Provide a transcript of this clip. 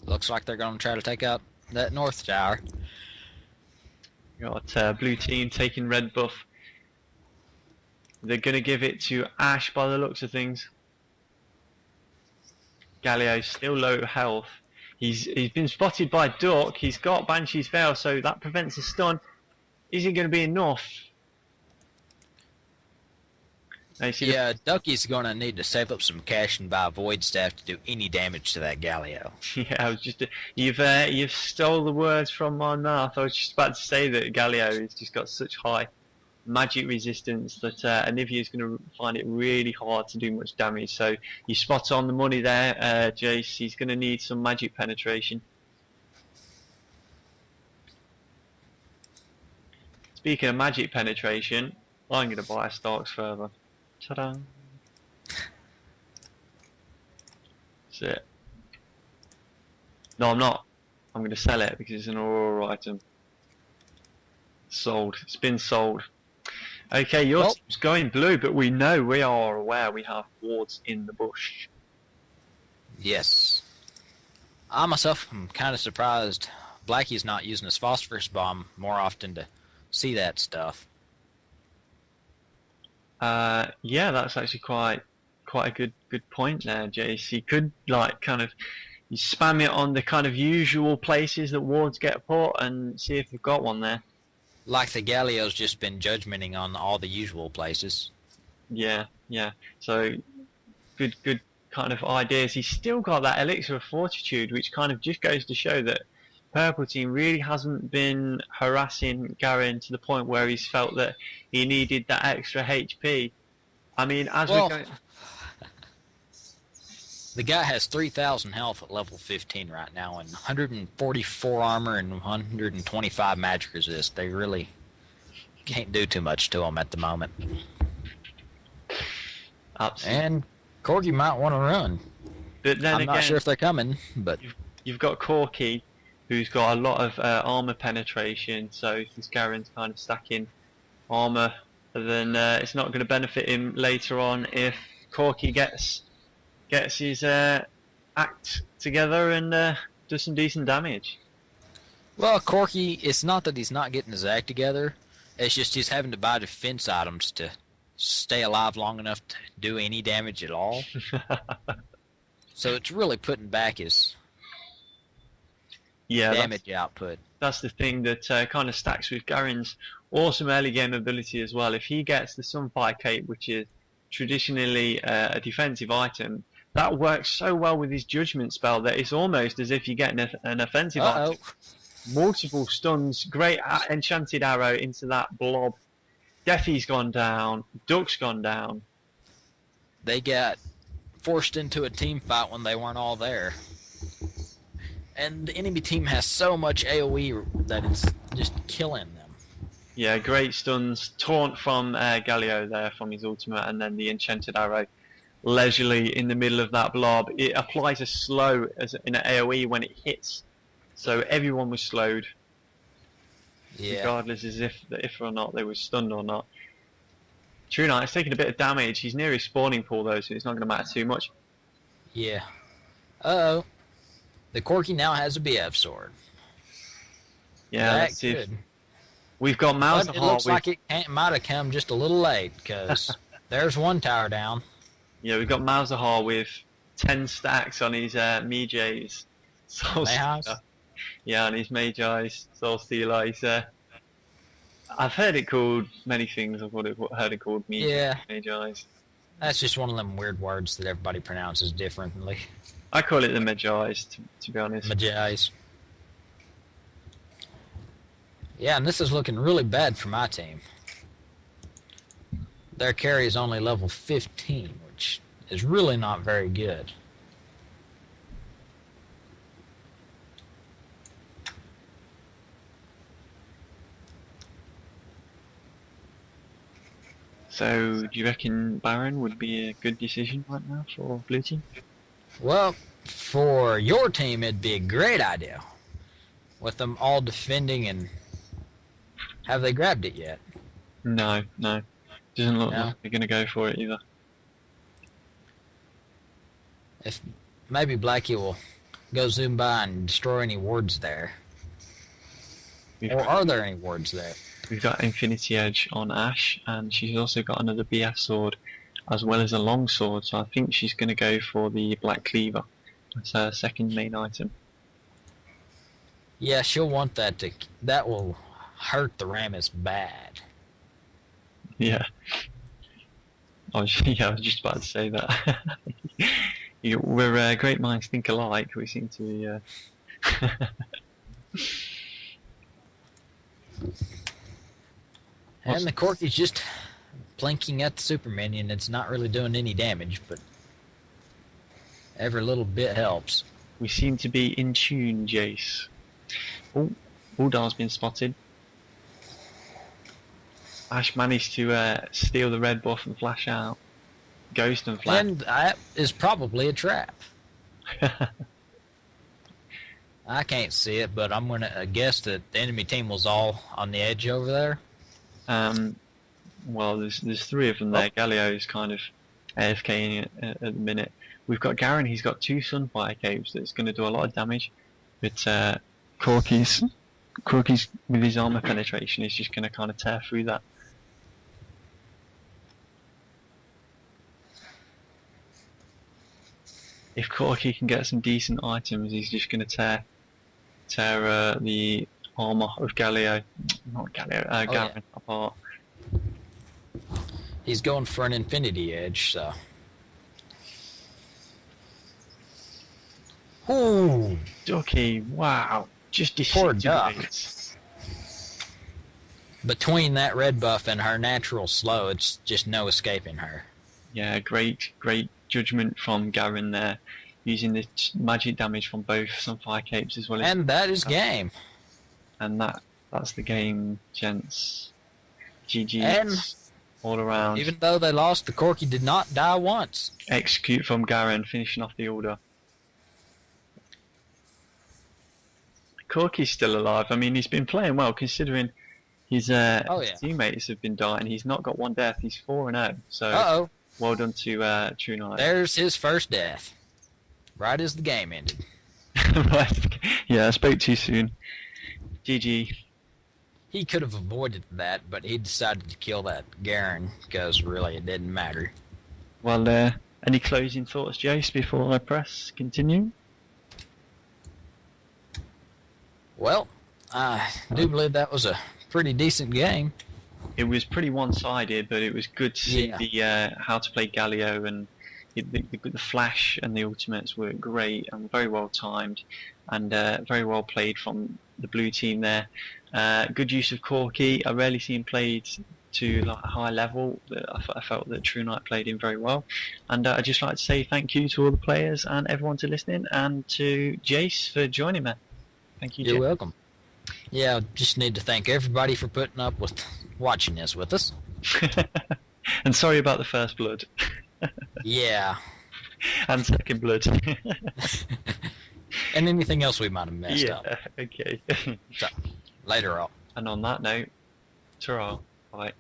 Looks like they're going to try to take out that north tower. Got blue team taking red buff. They're going to give it to Ash by the looks of things. Galio's still low health. He's been spotted by Duck. He's got Banshee's Veil, so that prevents a stun. Is it going to be enough? Yeah, Ducky's going to need to save up some cash and buy Void Staff to do any damage to that Galio. Yeah, I was just you've stole the words from my mouth. I was just about to say that Galio has just got such high magic resistance that Anivia is going to find it really hard to do much damage. So you spot on the money there, Jace. He's going to need some magic penetration. Speaking of magic penetration, I'm going to buy a Stark's Fervor. Ta-da! That's it. No, I'm not. I'm going to sell it because it's an Aurora item. Sold. It's been sold. Okay, your team's going blue, but we are aware we have wards in the bush. Yes. I myself am kind of surprised Blackie's not using his phosphorus bomb more often to see that stuff. Yeah, that's actually quite a good point there, Jace. You could you spam it on the kind of usual places that wards get put and see if you've got one there. Like the Galio's just been judgmenting on all the usual places. Yeah. So good kind of ideas. He's still got that Elixir of Fortitude, which kind of just goes to show that Purple Team really hasn't been harassing Garen to the point where he's felt that he needed that extra HP. I mean, we're going... The guy has 3,000 health at level 15 right now and 144 armor and 125 magic resist. They really can't do too much to him at the moment. Absolutely. And Corgi might want to run. But then I'm not sure if they're coming, but... You've got Corki, who's got a lot of armor penetration, so he's Garen's kind of stacking armor, but then it's not going to benefit him later on if Corki gets his act together and does some decent damage. Well, Corki, it's not that he's not getting his act together, it's just he's having to buy defense items to stay alive long enough to do any damage at all. So it's really putting back his damage output. That's the thing that kind of stacks with Garen's awesome early game ability as well. If he gets the Sunfire Cape, which is traditionally a defensive item, that works so well with his Judgment spell that it's almost as if you're getting an offensive item. Multiple stuns, great enchanted arrow into that blob. Deathy's gone down, Duck's gone down. They got forced into a team fight when they weren't all there. And the enemy team has so much AoE that it's just killing them. Yeah, great stuns. Taunt from Galio there from his ultimate, and then the enchanted arrow leisurely in the middle of that blob. It applies a slow in an AoE when it hits, so everyone was slowed. Yeah. Regardless as if or not they were stunned or not. True Knight's taking a bit of damage. He's near his spawning pool though, so it's not going to matter too much. Yeah. Uh-oh. The Corki now has a BF sword. Yeah, let's see if... We've got Malzahar. It looks like it might have come just a little late, because there's one tower down. Yeah, we've got Malzahar with 10 stacks on his Mijay's Soul Stealer. Yeah, on his Mijay's Soul Stealer. I've heard it called many things. I've heard it called Mijay's. That's just one of them weird words that everybody pronounces differently. I call it the Mijay's, to be honest. Mijay's. Yeah, and this is looking really bad for my team. Their carry is only level 15, which is really not very good. So, do you reckon Baron would be a good decision right now for Blue Team? Well, for your team, it'd be a great idea. With them all defending and... Have they grabbed it yet? No. Doesn't look like they're going to go for it either. If maybe Blackie will go zoom by and destroy any wards there. Or are there any wards there? We've got Infinity Edge on Ash, and she's also got another BF sword, as well as a long sword, so I think she's going to go for the Black Cleaver. That's her second main item. Yeah, she'll want that to... That will hurt the Rammus bad. Yeah. I was just about to say that. We're great minds think alike. We seem to be... And the Corky's just plinking at the super minion. It's not really doing any damage, but every little bit helps. We seem to be in tune, Jace. Oh, Uldar's been spotted. Ash managed to steal the red buff and flash out. Ghost and flash. And that is probably a trap. I can't see it, but I'm going to guess that the enemy team was all on the edge over there. Well, there's three of them there. Galio's kind of AFKing at the minute. We've got Garen, he's got 2 Sunfire Capes that's going to do a lot of damage. But Corky's with his armor penetration is just going to kind of tear through that. If Corky can get some decent items, he's just going to tear the armor of Garen apart. He's going for an Infinity Edge, so... Ooh! Ducky, wow. Just Poor Duck. disintegrates. Between that red buff and her natural slow, it's just no escaping her. Yeah, great judgment from Garen there. Using the magic damage from both Sunfire Capes as well as... And that is game. And that's the game, gents. GG. And all around. even though they lost, the Corky did not die once. Execute from Garen, finishing off the order. Corky's still alive. I mean, he's been playing well considering his teammates have been dying. He's not got one death. He's 4-0. So well done to True Knight. There's his first death. Right as the game ended. Right. Yeah, I spoke too soon. GG. He could have avoided that, but he decided to kill that Garen because really it didn't matter. Well, any closing thoughts, Jace, before I press continue? Well, I do believe that was a pretty decent game. It was pretty one-sided, but it was good to see the how to play Galio, and the flash and the ultimates were great and very well timed, and very well played from the blue team there. Good use of Corky. I rarely see him played to like a high level. I felt that True Knight played him very well, and I'd just like to say thank you to all the players and everyone to listening, and to Jace for joining me. Thank you, You're Jace. welcome. Yeah, just need to thank everybody for putting up with watching this with us. And sorry about the first blood. Yeah. And second blood. And anything else we might have messed up. Yeah, okay. So, later on. And on that note, ta-ra. Bye.